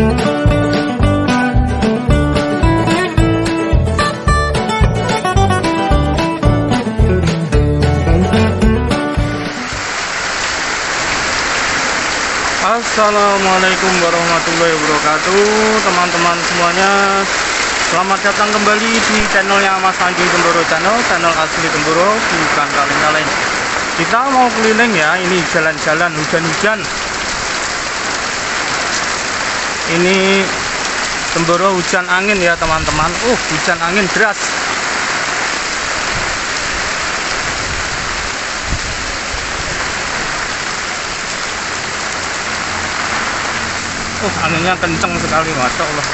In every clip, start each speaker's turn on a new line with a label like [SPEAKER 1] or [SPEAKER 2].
[SPEAKER 1] Assalamualaikum warahmatullahi wabarakatuh, teman-teman semuanya. Selamat datang kembali di channelnya Mas Anggi Temboro channel asli Temboro, bukan kaleng-kaleng. Kita mau keliling ya, ini jalan-jalan hujan-hujan. Ini Temboro hujan angin ya teman-teman. Hujan angin deras. Anginnya kenceng sekali, Masya Allah.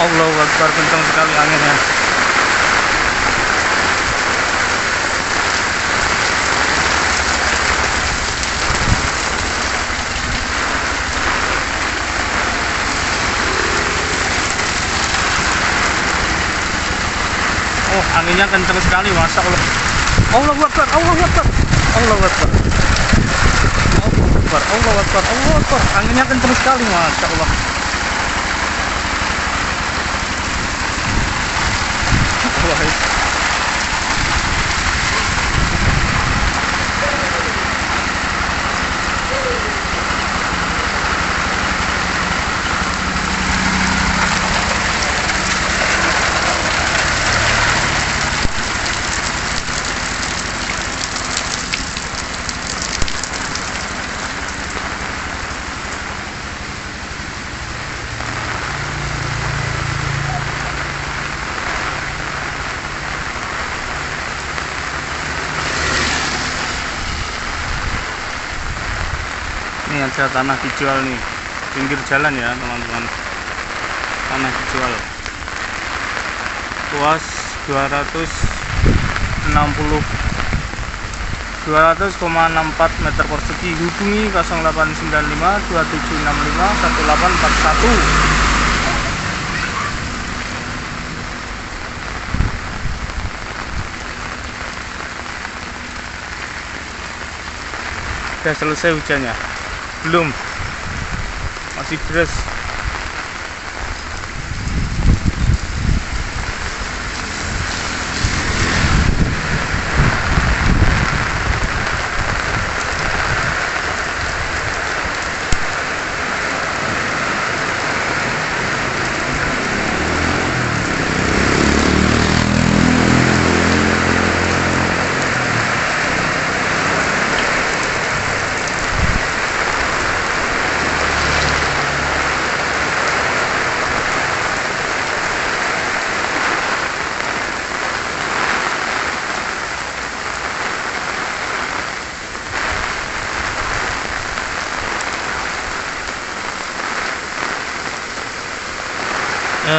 [SPEAKER 1] Allahu Akbar, kenceng sekali anginnya. Anginnya kencang sekali, Masya Allah. Allahu Akbar, Allahu Akbar, Allahu Akbar, Allahu Akbar, Allahu Akbar, Allahu Akbar. Anginnya kencang sekali, Masya Allah. Ini ada tanah dijual nih, pinggir jalan ya teman-teman. Tanah dijual, luas 200,64 meter persegi. Hubungi 0895 2765 1841. Sudah selesai hujannya? Belum, masih deras.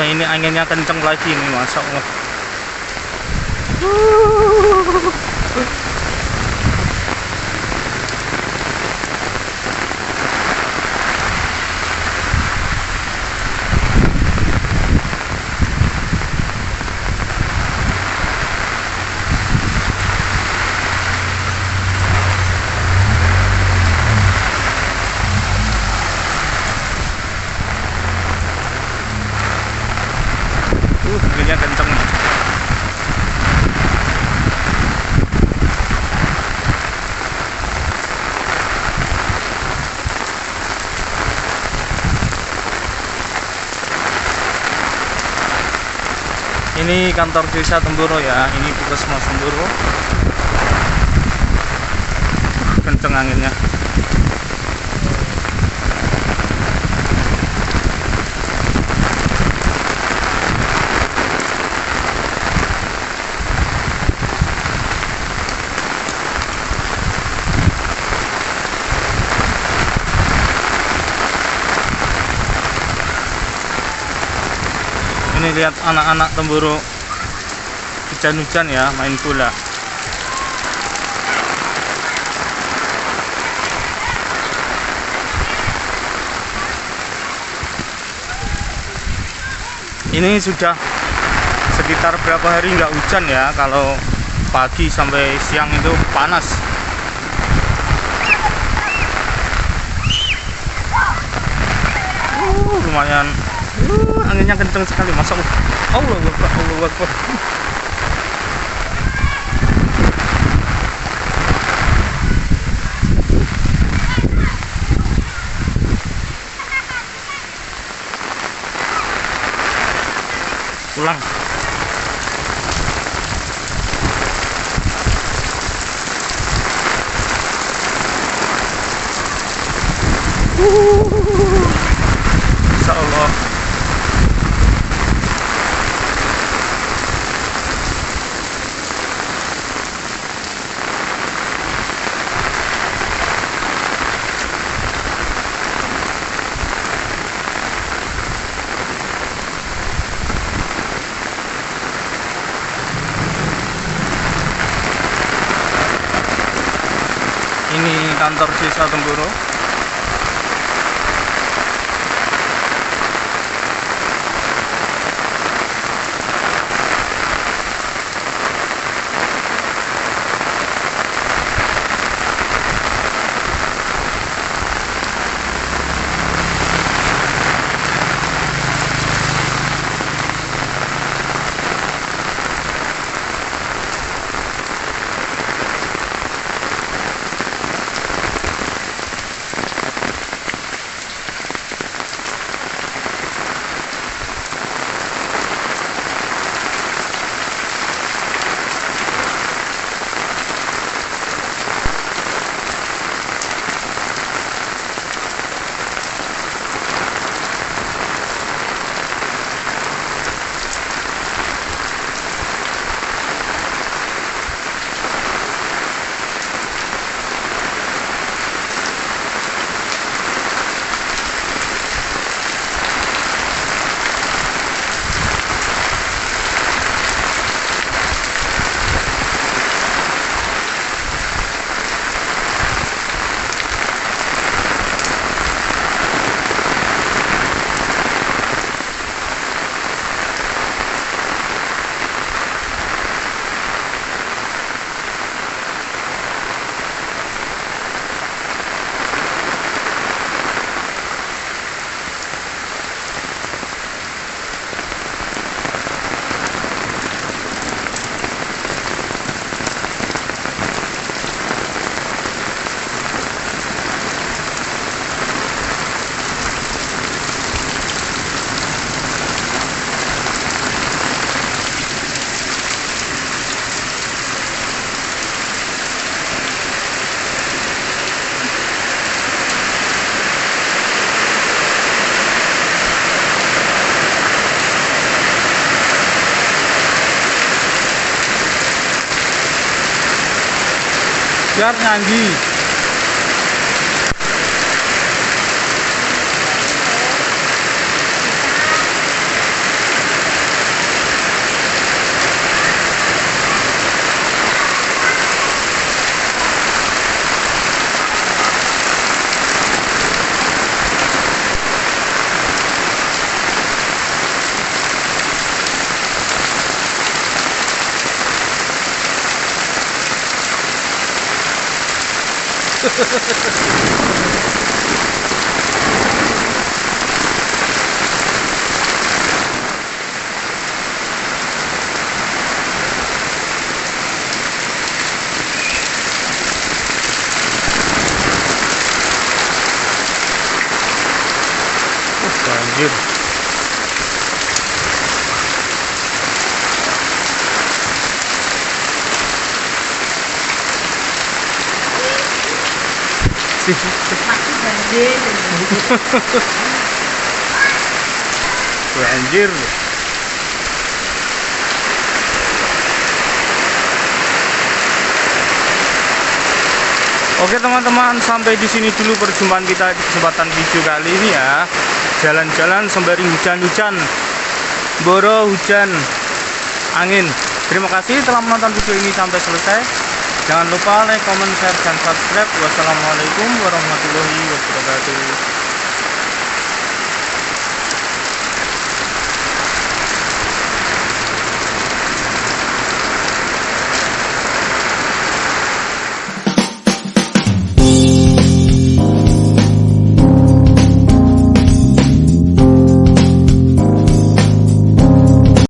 [SPEAKER 1] Ini anginnya kenceng lagi nih, Masya Allah. Anginnya kenceng. Ini kantor desa Temboro ya, ini Puskesmas Temboro. Kenceng anginnya. Ini lihat anak-anak Temboro hujan-hujan ya, main bola. Ini sudah sekitar berapa hari nggak hujan ya. Kalau pagi sampai siang itu panas. Lumayan. Anginnya kenceng sekali. Masa Allah Akbar, Allah Akbar. Pulang. Insya Allah. Ini kantor desa Temboro. Biar nyanyi. Banjir. Banjir. Oke teman-teman, sampai di sini dulu perjumpaan kita di kesempatan video kali ini ya. Jalan-jalan sembari hujan-hujan, Boro hujan, angin. Terima kasih telah menonton video ini sampai selesai. Jangan lupa like, comment, share, dan subscribe. Wassalamualaikum warahmatullahi wabarakatuh.